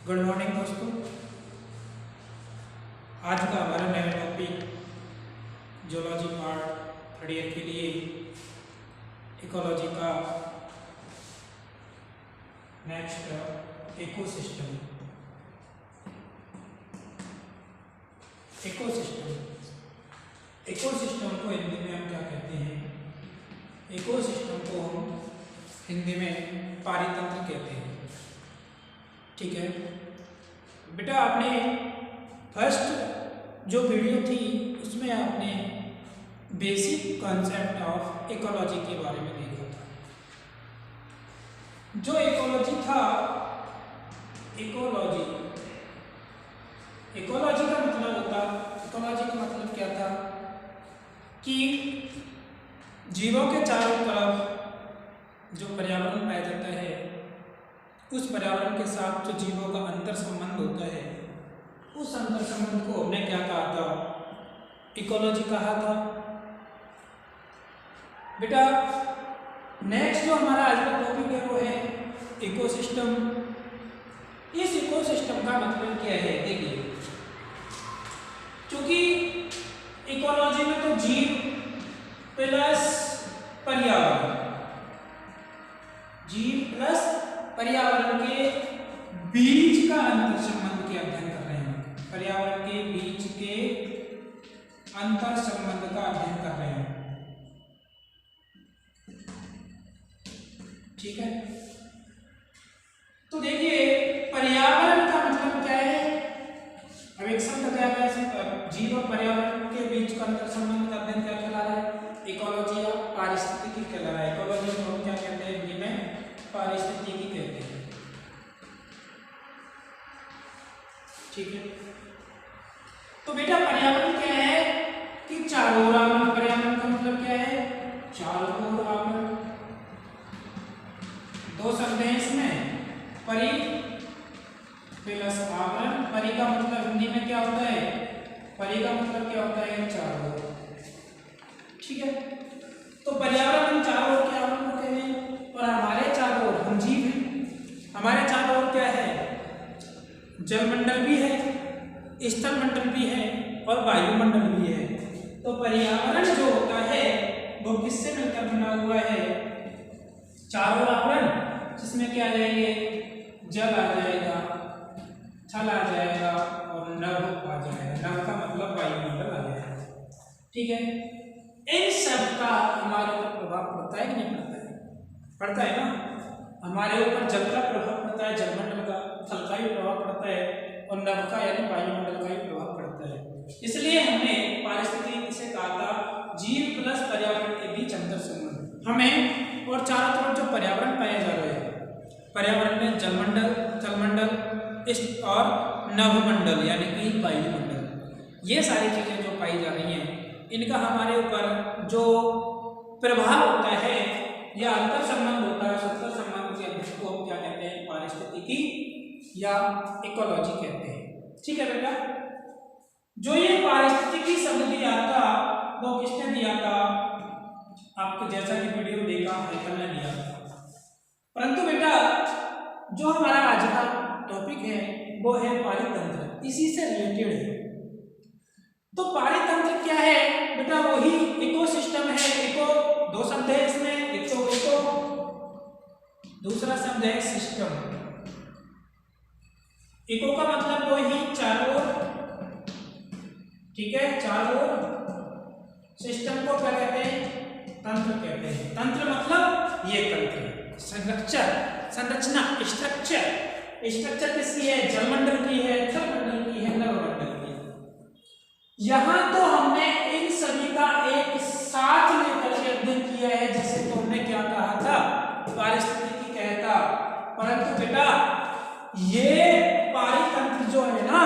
Good morning दोस्तों। आज का हमारा नया topic geology part third year के लिए इकोलॉजी का नेक्स्ट इकोसिस्टम। इकोसिस्टम को हिंदी में हम क्या कहते हैं? इकोसिस्टम को हम हिंदी में पारितंत्र कहते हैं। ठीक है बेटा, आपने फर्स्ट जो वीडियो थी उसमें आपने बेसिक कॉन्सेप्ट ऑफ इकोलॉजी के बारे में देखा था। जो इकोलॉजी था, इकोलॉजी का मतलब क्या था कि जीवों के चारों तरफ जो पर्यावरण पाया जाता है, उस पर्यावरण के साथ जो जीवों का अंतर संबंध होता है, उस अंतर संबंध को हमने क्या कहा था? इकोलॉजी कहा था। बेटा, नेक्स्ट जो हमारा आज का टॉपिक है वो है इकोसिस्टम। इस इकोसिस्टम का मतलब क्या है? देखिए, क्योंकि इकोलॉजी में तो जीव प्लस पर्यावरण, जीव प्लस पर्यावरण के बीच का अंतर संबंध के अध्ययन कर रहे हैं। पर्यावरण के बीच के अंतर संबंध का अध्ययन कर रहे हैं। ठीक है, तो देखिए पर्यावरण का मतलब क्या है? अब एक शब्द क्या है? जीव और पर्यावरण के बीच का अंतर संबंध का अध्ययन क्या कहला रहा है? इकोलॉजी या पारिस्थितिकी कहला रहा है। इकोलॉजी को हम क्या कहते हैं हिंदी में? पारिस्थितिकी कहते हैं। ठीक है, तो बेटा पर्यावरण क्या है कि चारों ओर आवरण। पर्यावरण का मतलब क्या है? चारों ओर आवरण। दो शब्द हैं इसमें, परि प्लस आवरण। परि का मतलब हिंदी में क्या होता है? परि का मतलब क्या होता है? चारों ओर। ठीक है, तो पर्यावरण इन चारों ओर के आवरण को कहते हैं। और हमारे चारों ओर हम जीव हैं, हमारे चारों ओर क्या है? जलमंडल भी है, स्थलमंडल भी है और वायुमंडल भी है। तो पर्यावरण जो होता है वो किससे मिलकर बना हुआ है? चारों आवरण, जिसमें क्या आ जाएंगे? जल आ जाएगा, थल आ जाएगा और नभ आ जाएगा। नभ का मतलब वायुमंडल आ जाएगा। ठीक है, इन सब का हमारे ऊपर प्रभाव पड़ता है कि नहीं पड़ता है? पड़ता है ना। हमारे ऊपर जल का प्रभाव पड़ता है, जलमंडल का, थल का भी प्रभाव पड़ता है और नभ का यानी वायुमंडल का भी प्रभाव पड़ता है। इसलिए हमने पारिस्थितिकी से कहा था जीव प्लस पर्यावरण के बीच अंतर संबंध। हमें और चारों तरफ जो पर्यावरण पाए जा रहे हैं, पर्यावरण में जलमंडल, थलमंडल और नभमंडल यानी कि वायुमंडल, ये सारी चीजें जो पाई जा रही हैं, इनका हमारे ऊपर जो प्रभाव होता है या अंतर संबंध होता है, सत्तर संबंध के अध्ययन को हम क्या कहते हैं? पारिस्थितिकी या इकोलॉजी कहते हैं। ठीक है बेटा, जो ये पारिस्थितिकी शब्द दिया था वो किसने दिया था? आपको जैसा कि वीडियो देखा हैकल ने दिया था। परंतु बेटा, जो हमारा आज का टॉपिक है वो है पारितंत्र, इसी से रिलेटेड है। तो पारितंत्र क्या है बेटा? वही इकोसिस्टम है। इको दो शब्द है इसमें, इको, दूसरा शब्द है सिस्टम। इको का मतलब वही चारों ओर। ठीक है, चारों ओर। सिस्टम को क्या कहते हैं? तंत्र कहते हैं। तंत्र मतलब ये तंत्र, संरचना, स्ट्रक्चर किसकी है? जलमंडल की है, थलमंडल की है, नभमंडल की है। यहां तो हमने इन सभी का एक साथ लेकर के अध्ययन किया है, जिसे तो हमने क्या कहा था? पारिस्थितिकी कहता। परंतु बेटा, ये पारितंत्र जो है ना,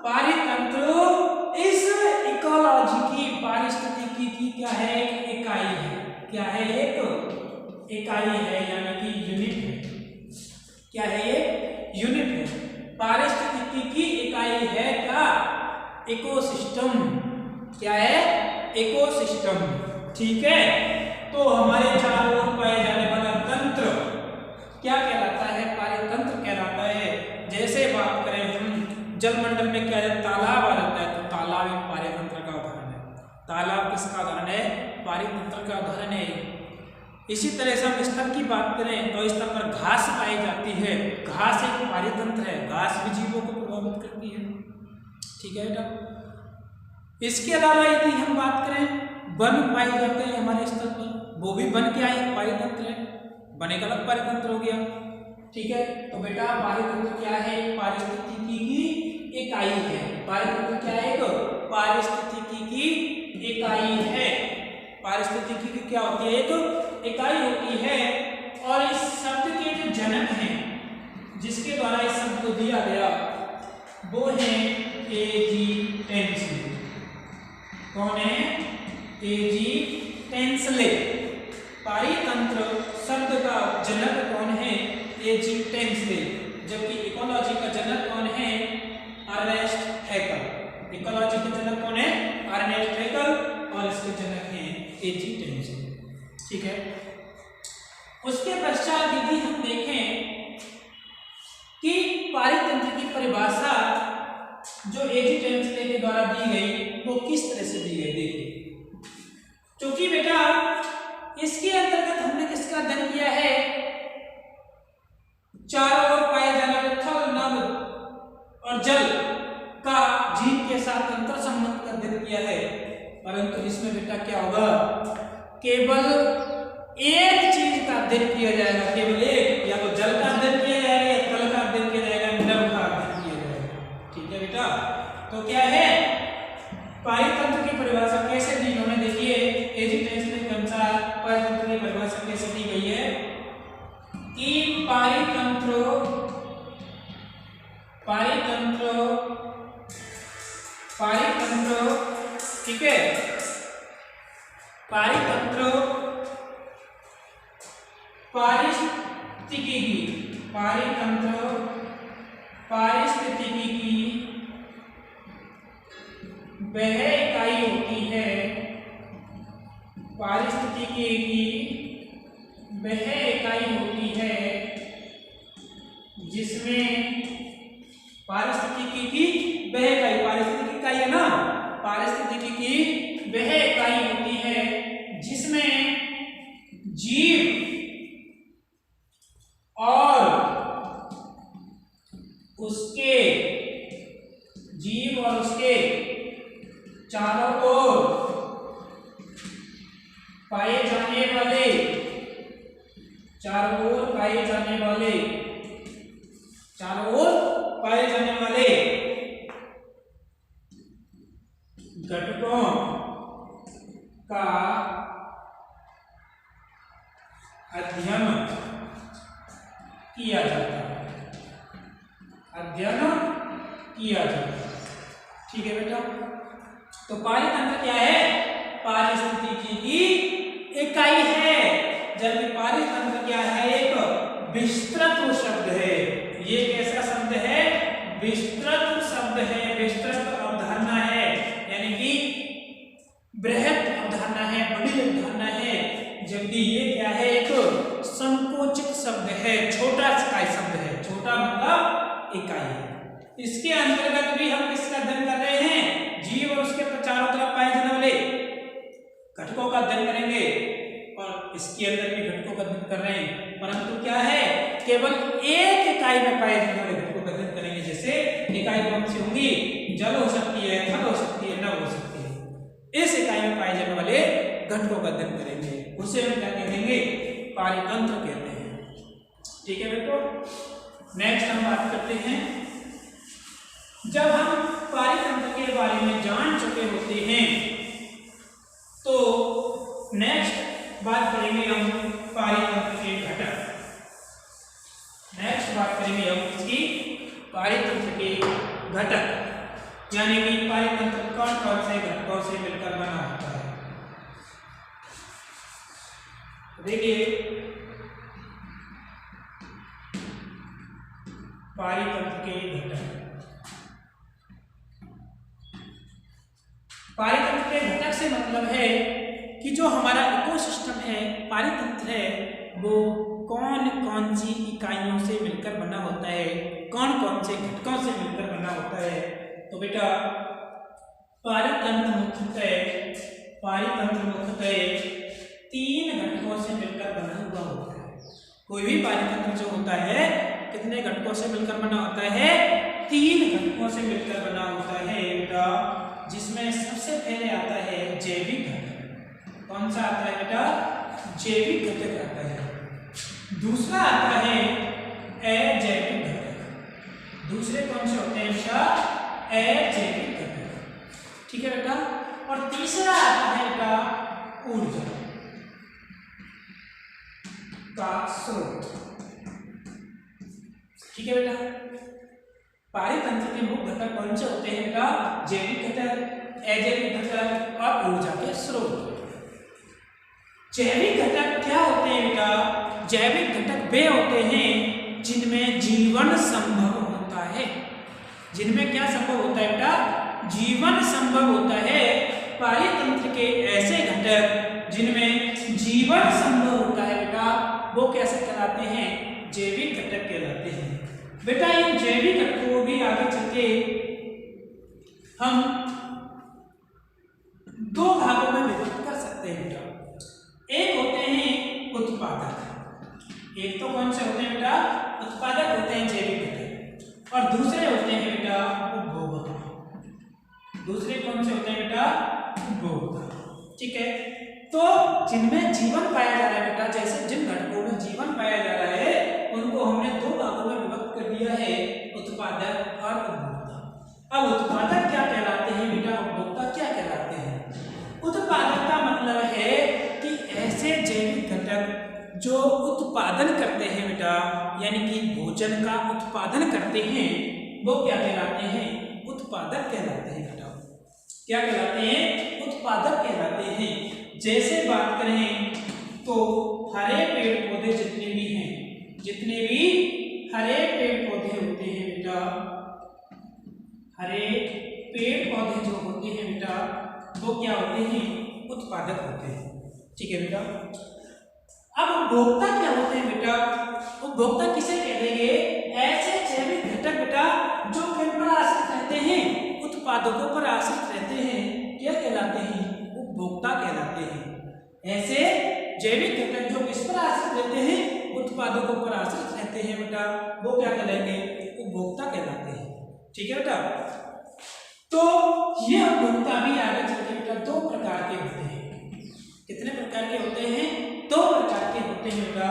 पारितंत्र इस इकोलॉजी की, पारिस्थितिकी की क्या है? एक इकाई है। क्या है? एक इकाई है, यानी कि यूनिट है। क्या है? ये यूनिट है। पारिस्थितिकी की इकाई है क्या? इकोसिस्टम। क्या है? इकोसिस्टम। ठीक है, तो हमारे चारों ओर पाए जाने वाला तंत्र क्या कहलाता है? पारितंत्र कहलाता है। जैसे जलमंडल में क्या है, तालाब आ जाता है, तो तालाब एक पारतंत्र का उदाहरण है। तालाब किसका उदाहरण है, पारतंत्र का उदाहरण है। इसी तरह से हम स्थल की बात करें तो स्थल पर घास पाई जाती है, घास एक पारतंत्र है, घास भी जीवों को प्रभावित करती है। ठीक है बेटा। इसके अलावा यदि हम बात करें वन पाए जाते हैं हमारे स्थल पर, वो भी वन क्या है, पारतंत्र है, वन एक अलग पारतंत्र हो गया। ठीक है, तो बेटा पारतंत्र क्या है, पारिस्थितिकी की इकाई है। पारतंत्र क्या है, एक पारिस्थितिकी की इकाई है। पारिस्थितिकी की क्या होती है, एक इकाई होती है। और इस शब्द के जो जनक हैं, जिसके द्वारा इस शब्द को दिया गया, वो है A.G. टेंसले। कौन है, A.G. टेंसले। पारितंत्र शब्द का जनक कौन है, A.G. टेंसले। जबकि इकोलॉजी का जनक कौन है, अर्नेस्ट हैकेल। इकोलॉजी का जनक कौन है, अर्नेस्ट हैकेल, और इसके जनक हैं A.G. टेंसले। ठीक है। उसके पश्चात यदि हम देखें कि पारितंत्र की परिभाषा जो A.G. टेंसले के द्वारा दी गई, वो किस तरह से दी गई, देखिए। क्योंकि बेटा इसके अंतर्गत हमने किसका अध्ययन किया है, चारों ओर पाए जाने वाले थल, नभ और जल का जीव के साथ अंतर संबंध का अध्ययन किया है। परंतु इसमें बेटा क्या होगा, केवल एक चीज का अध्ययन किया जाएगा, केवल एक, या तो जल का अध्ययन किया जाएगा या थल का अध्ययन किया जाएगा, नभ का अध्ययन किया जाएगा। ठीक है बेटा। तो क्या है, पारितंत्र की परिभाषा कैसे दी उन्होंने, देखिए A.G. टेंसले के अनुसार पारितंत्र की परिभाषा कैसे दी गई है कि पारितंत्र ठीक है, पारितंत्र पारिस्थितिकी की वह इकाई होती है, पारिस्थितिकी की वह इकाई होती है जिसमें पारिस्थितिकी की वह इकाई, पारिस्थितिकी इकाई है ना, पारिस्थितिकी की वह इकाई होती है जिसमें जीव और उसके चारों ओर पाए जाने वाले, चारों ओर पाए जाने वाले घटकों का अध्ययन किया जाता है, ठीक है बेटा। तो पारितंत्र क्या है, पारिस्थितिकी की इकाई है, जबकि पारितंत्र क्या है, एक विस्तृत शब्द है। ये कैसा शब्द है, विस्तृत शब्द है, विस्तृत अवधारणा है, यानी कि बृहत अवधारणा है, बड़ी अवधारणा है। जबकि ये क्या है, एक संकोचित शब्द है, छोटा इकाई शब्द है, छोटा मतलब इकाई है। इसके अंतर्गत भी हम किसका अध्ययन कर रहे हैं, जीव और उसके चारों तरफ पाए जाने वाले घटकों का अध्ययन करेंगे, और इसके अंदर भी घटकों का अध्ययन कर रहे हैं। परंतु क्या है, केवल एक इकाई में पाए जाने वाले घटकों का अध्ययन करेंगे। जैसे इकाई कौन सी होंगी, जल हो सकती है, थल हो सकती है, नभ हो सकती है। इस इकाई में पाए जाने वाले घटकों का अध्ययन करेंगे, उसे हम क्या कहेंगे, पारितंत्र कहते हैं। ठीक है बेटो। नेक्स्ट हम बात करते हैं, जब हम पारितंत्र के बारे में जान चुके होते हैं तो नेक्स्ट बात करेंगे हम पारितंत्र के घटक। नेक्स्ट बात करेंगे हम इसकी पारितंत्र के घटक, यानी कि पारितंत्र कौन कौन से घटकों से मिलकर बना होता है। देखिए पारितंत्र के घटक, पारितंत्र के घटक से मतलब है कि जो हमारा इकोसिस्टम है, पारितंत्र है, वो कौन कौन सी इकाइयों से मिलकर बना होता है, कौन कौन से घटकों से मिलकर बना होता है। तो बेटा पारितंत्र मुख्यतः 3 घटकों से मिलकर बना हुआ होता है। कोई भी पारितंत्र जो होता है कितने घटकों से मिलकर बना होता है? 3 घटकों से मिलकर बना होता है बेटा, जिसमें सबसे पहले आता है जैविक घटक। कौन सा आता है बेटा? जैविक घटक आता है। दूसरा आता है अजैविक घटक। दूसरे कौन से होते हैं बेटा? अजैविक घटक। ठीक है बेटा। और तीसरा आता है बेटा ऊर्जा का स्रोत। ठीक है बेटा। पारितंत्र के मुख्य घटक कौन से होते हैं बेटा? जैविक घटक, अजैविक घटक और ऊर्जा के स्रोत। जैविक घटक क्या होते हैं बेटा? जैविक घटक वे होते हैं जिनमें जीवन संभव होता है। जिनमें क्या संभव होता है बेटा? जीवन संभव होता है। पारितंत्र के ऐसे घटक जिनमें जीवन संभव होता है बेटा, वो कैसे कहलाते हैं? जैविक घटक कहलाते हैं। बेटा इन जैविक घटकों को भी आगे चलके हम 2 भागों में विभक्त कर सकते हैं बेटा। एक होते हैं उत्पादक। एक तो कौन से होते हैं बेटा? उत्पादक होते हैं जैविक घटक। और दूसरे होते हैं बेटा उपभोक्ता। दूसरे कौन से होते हैं बेटा? उपभोक्ता। ठीक है। तो जिनमें जीवन पाया जा रहा है बेटा, जैसे जिन घटकों में जीवन पाया जा रहा है उनको हमने 2 भागों में विभक्त कर दिया है, उत्पादक और उपभोक्ता। अब उत्पादक क्या कहलाते हैं बेटा? उपभोक्ता क्या कहलाते हैं? उत्पादक का मतलब है कि ऐसे जैविक घटक जो उत्पादन करते हैं बेटा, यानी कि भोजन का उत्पादन करते हैं, वो क्या कहलाते हैं? उत्पादक कहलाते हैं बेटा। क्या कहलाते हैं? उत्पादक कहलाते हैं। जैसे बात करें तो हरे पेड़ पौधे जितने भी हैं, जितने भी हरे पेड़ पौधे होते हैं बेटा, हरे पेड़ पौधे जो होते हैं बेटा, वो क्या होते हैं? उत्पादक होते हैं। ठीक है बेटा। अब उपभोक्ता क्या होते हैं बेटा? उपभोक्ता किसे कहेंगे? ऐसे जैविक घटक बेटा जो किन पर आश्रित रहते हैं? उत्पादकों पर आश्रित रहते हैं। क्या कहलाते हैं? उपभोक्ता कहलाते हैं। ऐसे जैविक घटक जो किस पर आश्रित रहते हैं? उत्पादकों पर आश्रित रहते हैं बेटा, वो क्या कहलाएंगे? उपभोक्ता कहलाते हैं। ठीक है बेटा। तो ये उपभोक्ता भी आगे चलकर बेटा 2 प्रकार के होते हैं। कितने प्रकार के होते हैं? 2 प्रकार के होते हैं बेटा।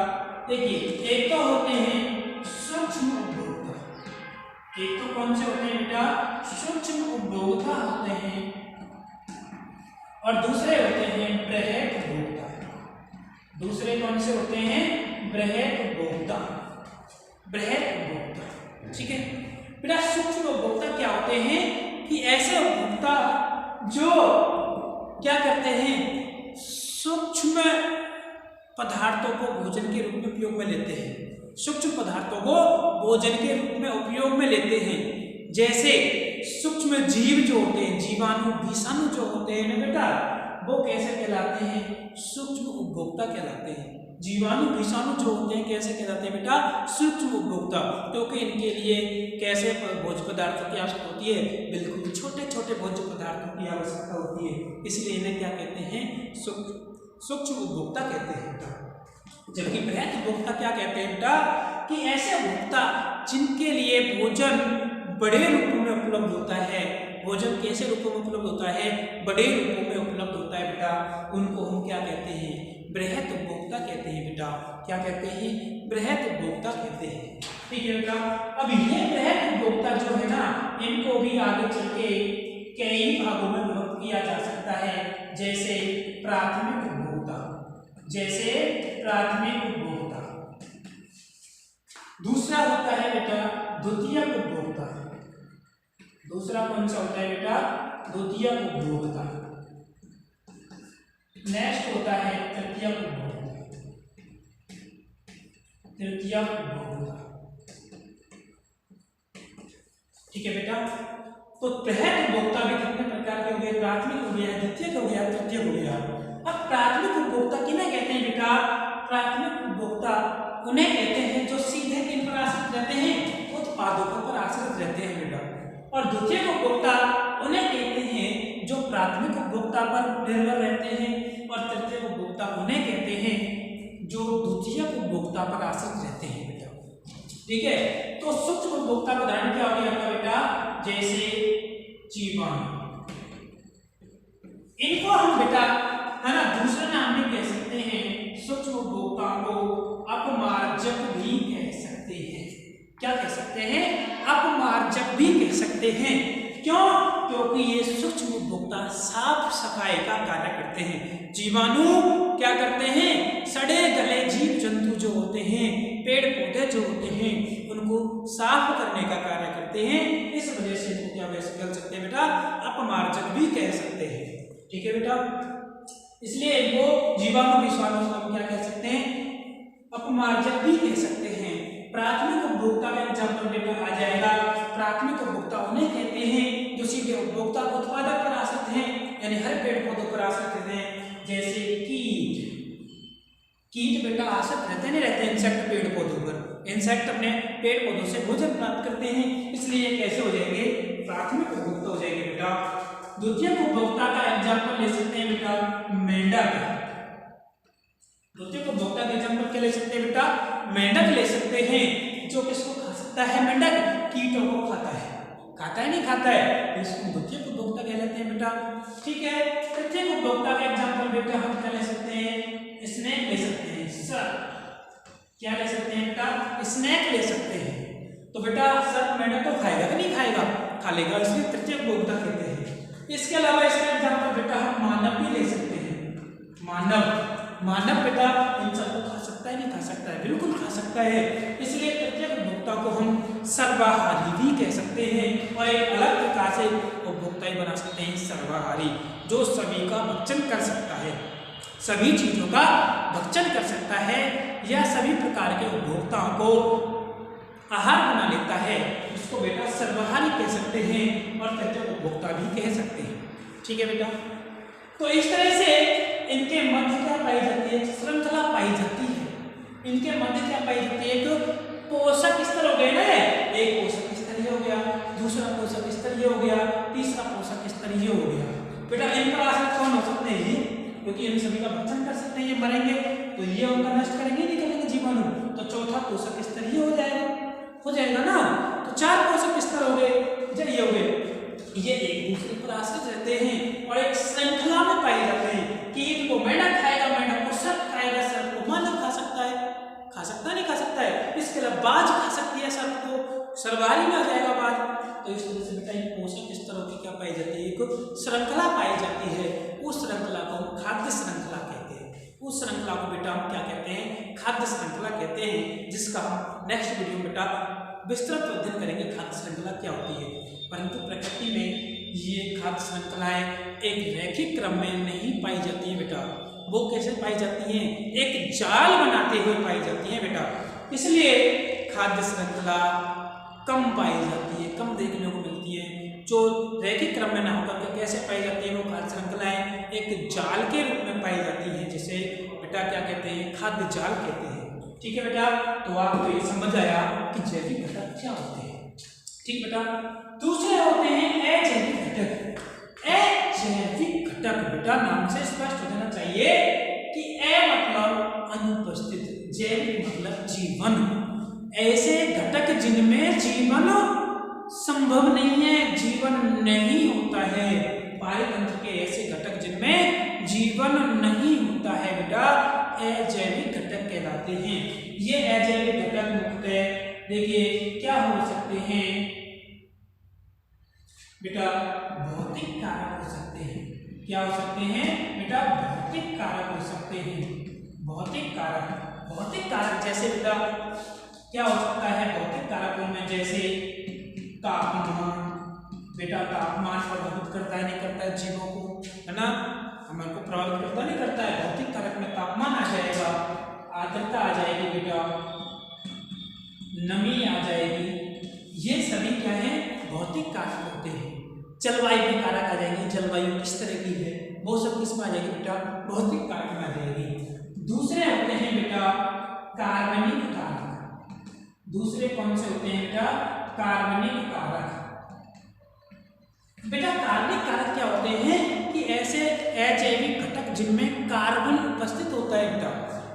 देखिए, एक तो होते हैं सूक्ष्म उपभोक्ता। एक तो कौन से होते हैं बेटा? सूक्ष्म उपभोक्ता होते हैं। और दूसरे होते हैं बृहद उपभोक्ता। दूसरे कौन से होते हैं? बृहद उपभोक्ता। बृहद उपभोक्ता। ठीक है बेटा। सूक्ष्म उपभोक्ता क्या होते हैं? कि ऐसे उपभोक्ता जो क्या करते हैं? सूक्ष्म पदार्थों को भोजन के रूप में उपयोग में लेते हैं। सूक्ष्म पदार्थों को भोजन के रूप में उपयोग में लेते हैं। जैसे सूक्ष्म जीव जो होते हैं, जीवाणु, विषाणु जो होते हैं ना बेटा, वो कैसे कहलाते हैं? सूक्ष्म उपभोक्ता कहलाते हैं। जीवाणु, विषाणु जो होते हैं कैसे कहलाते हैं बेटा? सूक्ष्म उपभोक्ता। क्योंकि इनके लिए कैसे भोज्य पदार्थों की आवश्यकता होती है? बिल्कुल छोटे छोटे भोज्य पदार्थों की आवश्यकता होती है, इसलिए इन्हें क्या कहते हैं? सूक्ष्म उपभोक्ता कहते हैं। जबकि बृहद उपभोक्ता क्या कहते हैं बेटा? कि ऐसे उपभोक्ता जिनके लिए भोजन बड़े रूपों में उपलब्ध होता है। भोजन कैसे रूपों में उपलब्ध होता है? बड़े रूपों में उपलब्ध होता है बेटा, उनको हम क्या कहते हैं? बृहद उपभोक्ता कहते हैं बेटा। क्या कहते हैं? बृहद उपभोक्ता कहते हैं। ठीक है बेटा। अब ये बृहद उपभोक्ता जो है ना, इनको भी आगे चल के कई भागों में विभक्त किया जा सकता है। जैसे प्राथमिक उपभोक्ता, जैसे प्राथमिक उपभोक्ता। दूसरा होता है बेटा द्वितीयक उपभोक्ता। दूसरा कौन सा होता है बेटा? द्वितीयक उपभोक्ता। नेक्स्ट होता है तृतीयक उपभोक्ता। तृतीयक उपभोक्ता। ठीक है बेटा। तो बृहद उपभोक्ता भी कितने प्रकार के हो गए? प्राथमिक हो गया, द्वितीयक हो गया, तृतीयक हो गया। अब प्राथमिक उपभोक्ता किन्हें कहते हैं बेटा? प्राथमिक उपभोक्ता उन्हें कहते हैं जो सीधे किन पर आश्रित रहते हैं? उत्पादकों पर आश्रित रहते हैं बेटा। और द्वितीयक उपभोक्ता उन्हें कहते हैं जो प्राथमिक उपभोक्ता पर निर्भर रहते हैं, और तृतीयक उपभोक्ता उन्हें कहते हैं जो द्वितीयक उपभोक्ता पर आश्रित रहते हैं बेटा। ठीक है, तो सूक्ष्म उपभोक्ता का उदाहरण क्या हो गया आपका बेटा, जैसे जीवाणु। इनको हम बेटा है ना दूसरे नाम में कह सकते हैं, सूक्ष्म उपभोक्ता को अपमार्जक भी कह सकते हैं। क्या कह सकते हैं? अपमार्जक भी कह सकते हैं। क्यों? क्योंकि ये सूक्ष्म उपभोक्ता साफ सफाई का कार्य करते हैं। जीवाणु क्या करते हैं? सड़े गले जीव जंतु जो होते हैं, पेड़ पौधे जो होते हैं, उनको साफ करने का कार्य करते हैं। इस वजह से इनको क्या कह सकते हैं बेटा? अपमार्जक भी कह सकते हैं। ठीक है बेटा, इसलिए इनको जीवाणु विषाणु को हम क्या कह सकते हैं? अपमार्जक भी कह सकते हैं। प्राथमिक उपभोक्ता का एग्जाम्पल बेटा आ जाएगा। प्राथमिक उपभोक्ता उन्हें कहते हैं जो सीधे उपभोक्ता उत्पादक पर आश्रित हैं, यानी हर पेड़ पौधों पर आश्रित हैं, जैसे कीट। कीट बेटा आश्रित रहते नहीं रहते इंसेक्ट पेड़ पौधों पर। इंसेक्ट अपने पेड़ पौधों से भोजन प्राप्त करते हैं, इसलिए कैसे हो जाएंगे? प्राथमिक उपभोक्ता हो जाएंगे बेटा। द्वितीयक उपभोक्ता का एग्जाम्पल ले सकते हैं बेटा मेंढक। द्वितीयक उपभोक्ता का एग्जाम्पल क्या ले सकते हैं बेटा? मेंढक ले सकते हैं। जो किसको खा सकता है? मेंढक कीटों को खाता है। खाता है नहीं खाता है, इसको द्वितीयक उपभोक्ता कहलाते हैं बेटा। ठीक है, तृतीयक उपभोक्ता का एग्जाम्पल बेटा हम क्या ले सकते हैं? स्नेक ले सकते हैं। सर्प क्या ले सकते हैं बेटा? स्नेक ले सकते हैं। तो बेटा सर्प मेंढक तो खाएगा कि नहीं खाएगा? खा लेगा, इसलिए तृतीयक उपभोक्ता कहते हैं। इसके अलावा इसका एग्जाम्पल बेटा हम मानव भी ले सकते हैं। मानव बेटा इन सबको खा सकता है नहीं खा सकता है? बिल्कुल खा सकता है। इसलिए तृतीयक उपभोक्ता को हम सर्वाहारी भी कह सकते हैं, और एक अलग प्रकार से उपभोक्ता ही बना सकते हैं सर्वाहारी, जो सभी का भक्षण कर सकता है, सभी चीजों का भक्षण कर सकता है, या सभी प्रकार के उपभोक्ताओं को आहार बना लेता है, उसको बेटा सर्वाहारी कह सकते हैं, और तृतीयक उपभोक्ता भी कह सकते हैं। ठीक है बेटा, तो इस तरह से इनके मध्य क्या पाई जाती है? श्रृंखला पाई जाती है। इनके मध्य क्या पाई जाती है? एक पोषक स्तर हो गए ना, एक पोषक स्तरीय हो गया, दूसरा पोषक स्तरीय हो गया, तीसरा पोषक स्तरीय हो गया। बेटा इन पर आश्रित कौन हो सकते हैं? ये, क्योंकि इन सभी का भक्षण कर सकते हैं, ये मरेंगे तो ये उनका नष्ट करेंगे, नहीं करेंगे जीवाणु, तो चौथा पोषक स्तरीय हो जाएगा ना। तो 4 पोषक स्तर हो गए, ये हो गए, ये एक दूसरे पर आश्रित रहते हैं और एक श्रृंखला में पाए जाते हैं। कीट को मेंढक खाएगा, मेंढक को सर्प खाएगा, सर्प को मानव खा सकता है, खा सकता है नहीं खा सकता है? इसके अलावा बाज खा सकती है सर्प को, सर्वाहारी में आ जाएगा बाज। तो इस वजह से बेटा एक पोषक स्तरों की क्या पाई जाती है? एक श्रृंखला पाई जाती है। उस श्रृंखला को हम खाद्य श्रृंखला कहते हैं। उस श्रृंखला को बेटा हम क्या कहते हैं? खाद्य श्रृंखला कहते हैं, जिसका हम नेक्स्ट वीडियो में बेटा विस्तृत अध्ययन करेंगे खाद्य श्रृंखला क्या होती है। परंतु प्रकृति में ये खाद्य श्रृंखलाएं एक रैखिक क्रम में नहीं पाई जाती है बेटा। वो कैसे पाई जाती हैं? एक जाल बनाते हुए पाई जाती है बेटा। इसलिए खाद्य श्रृंखला कम पाई जाती है, कम देखने को मिलती है। जो रैखिक क्रम में ना होकर के कैसे पाई जाती है वो खाद्य श्रृंखलाएं एक जाल के रूप में पाई जाती है, जिसे बेटा क्या कहते हैं? खाद्य जाल कहते हैं। ठीक है बेटा, तो आपको ये समझ आया कि जैविक घटक क्या होते हैं। ठीक बेटा, दूसरे होते हैं अजैविक घटक। अजैविक घटक बेटा नाम से स्पष्ट हो जाना चाहिए कि अ मतलब अनुपस्थित, जैविक मतलब जीवन। ऐसे घटक जिनमें जीवन संभव नहीं है, जीवन नहीं होता है। पारितंत्र के ऐसे घटक जिनमें जीवन नहीं होता है बेटा अजैविक घटक कहलाते हैं। ये अजैविक घटक मुख्यतः देखिए क्या हो सकते हैं बेटा? भौतिक कारक हो सकते हैं। क्या हो सकते हैं बेटा? भौतिक कारक हो सकते हैं। भौतिक कारक जैसे बेटा क्या हो सकता है? भौतिक कारकों में जैसे तापमान, बेटा तापमान प्रभावित करता है नहीं करता है जीवों को, है ना? हमारे को प्रभावित करता नहीं करता है। भौतिक कारक में तापमान आ जाएगा, आर्द्रता आ जाएगी बेटा, नमी आ जाएगी, ये सभी क्या है? भौतिक कारक होते हैं। जलवायु के कारक आ जाएंगे, जलवायु किस तरह की है वो सब किस में आ जाएगी बेटा? भौतिक कारक में आ जाएगी। दूसरे होते हैं बेटा कार्बनिक कारक। दूसरे कौन से होते हैं बेटा? कार्बनिक कारक। बेटा कार्बनिक कारक क्या होते हैं कि ऐसे अजैविक घटक जिनमें कार्बन उपस्थित होता है बेटा,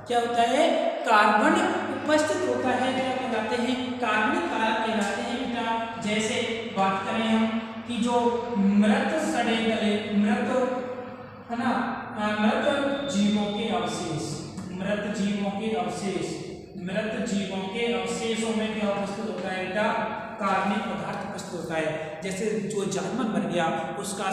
क्या होता है, कार्बन उपस्थित होता है, क्या कहलाते हैं, कार्बनिक कारक कहलाते हैं बेटा। जैसे बात करें हम कि जो मृत सड़े गले, मृत है ना, मृत जीवों के अवशेष, मृत जीवों के अवशेष, मृत जीवों के अवशेषों में क्या उपस्थित होता है बेटा, कार्बनिक पदार्थ उपस्थित होता है। जैसे जो जानवर मर गया उसका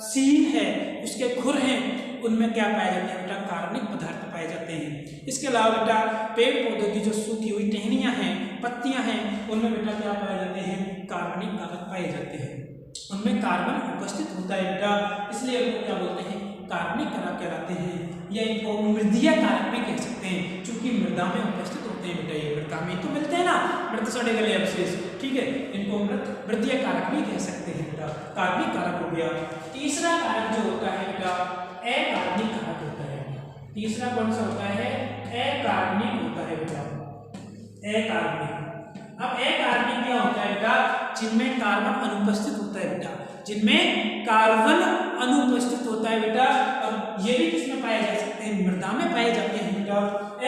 सींग है, उसके खुर हैं, उनमें क्या पाए जाते हैं बेटा, कार्बनिक पदार्थ पाए जाते हैं। इसके अलावा बेटा पेड़ पौधों की जो सूखी हुई टहनियाँ हैं, पत्तियाँ हैं, उनमें बेटा क्या पाए जाते हैं, कार्बनिक कारक पाए जाते हैं, उनमें कार्बन उपस्थित होता है बेटा, इसलिए उनको क्या बोलते हैं, कार्बनिक कारक कहलाते हैं। या इनको मृदीय कारक भी कह सकते हैं, क्योंकि मृदा में उपस्थित होते हैं बेटा, ये मृदा में तो मिलते हैं ना मृत सड़े गले अवशेष, ठीक है, इनको मृदीय कारक भी कह सकते हैं बेटा। कार्बनिक कारक हो गया। तीसरा कारक जो होता है बेटा अकार्बनिक कारक होता है। तीसरा कौन सा होता है, अकार्बनिक होता है बेटा, अकार्बनिक। अब अकार्बनिक क्या होता है बेटा, जिनमें कार्बन अनुपस्थित होता है बेटा, जिनमें कार्बन अनुपस्थित होता है बेटा। अब ये भी किसमें पाए जा सकते हैं, मृदा में पाए जाते हैं बेटा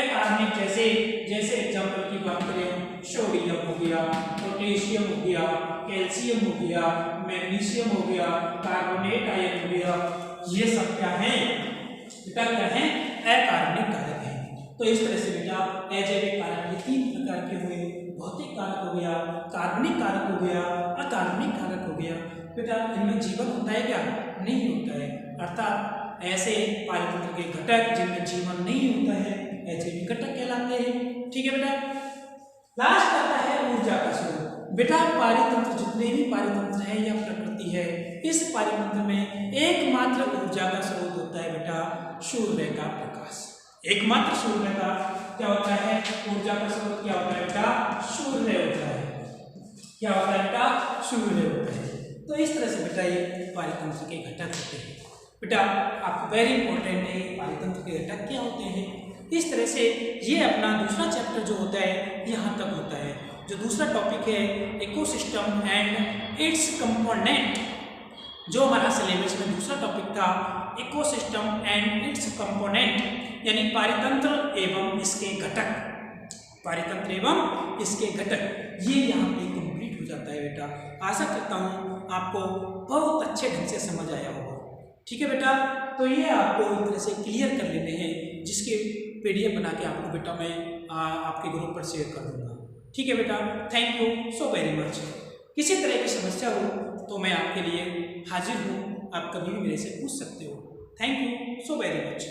अकार्बनिक। जैसे जैसे एग्जाम्पल की बात करें, सोडियम हो गया, पोटेशियम हो गया, कैल्शियम हो गया, मैग्नीशियम हो गया, कार्बोनेट आयन हो गया, ये सब क्या है बेटा, क्या है, अकार्बनिक कारक है। तो इस तरह से बेटा अजैविक कारक ये 3 प्रकार के हुए, भौतिक कारक हो गया, कार्बनिक कारक हो गया, अकार्बनिक कारक हो गया। बेटा इनमें जीवन होता है क्या, नहीं होता है, अर्थात ऐसे पारितंत्र के घटक जिनमें जीवन नहीं होता है अजैविक घटक कहलाते हैं। ठीक है बेटा। लास्ट आता है ऊर्जा का स्रोत। बेटा पारितंत्र जितने भी पारितंत्र है या प्रकृति है, इस पारितंत्र में एकमात्र ऊर्जा का स्रोत होता है बेटा सूर्य का प्रकाश। एकमात्र सूर्य का क्या होता है, ऊर्जा का स्रोत क्या होता है बेटा, सूर्य होता है। क्या होता है बेटा, सूर्य होता है। तो इस तरह से बेटा ये पारितंत्र के घटक होते हैं। बेटा आपको वेरी इंपॉर्टेंट है पारितंत्र के घटक क्या होते हैं। इस तरह से ये अपना दूसरा चैप्टर जो होता है यहाँ तक होता है। जो दूसरा टॉपिक है इकोसिस्टम एंड इट्स कंपोनेंट, जो हमारा सिलेबस में दूसरा टॉपिक था इकोसिस्टम एंड इट्स कंपोनेंट, यानी पारितंत्र एवं इसके घटक, पारितंत्र एवं इसके घटक, ये यहाँ पे कंप्लीट हो जाता है बेटा। आशा करता हूँ आपको बहुत अच्छे ढंग से समझ आया होगा। ठीक है बेटा, तो ये आपको एक तरह से क्लियर कर लेने हैं, जिसके PDF बना के आपको बेटा मैं आपके ग्रुप पर शेयर कर दूंगा। ठीक है बेटा, thank you so very much. किसी तरह की समस्या हो तो मैं आपके लिए हाजिर हूँ, आप कभी भी मेरे से पूछ सकते हो। Thank you so very much.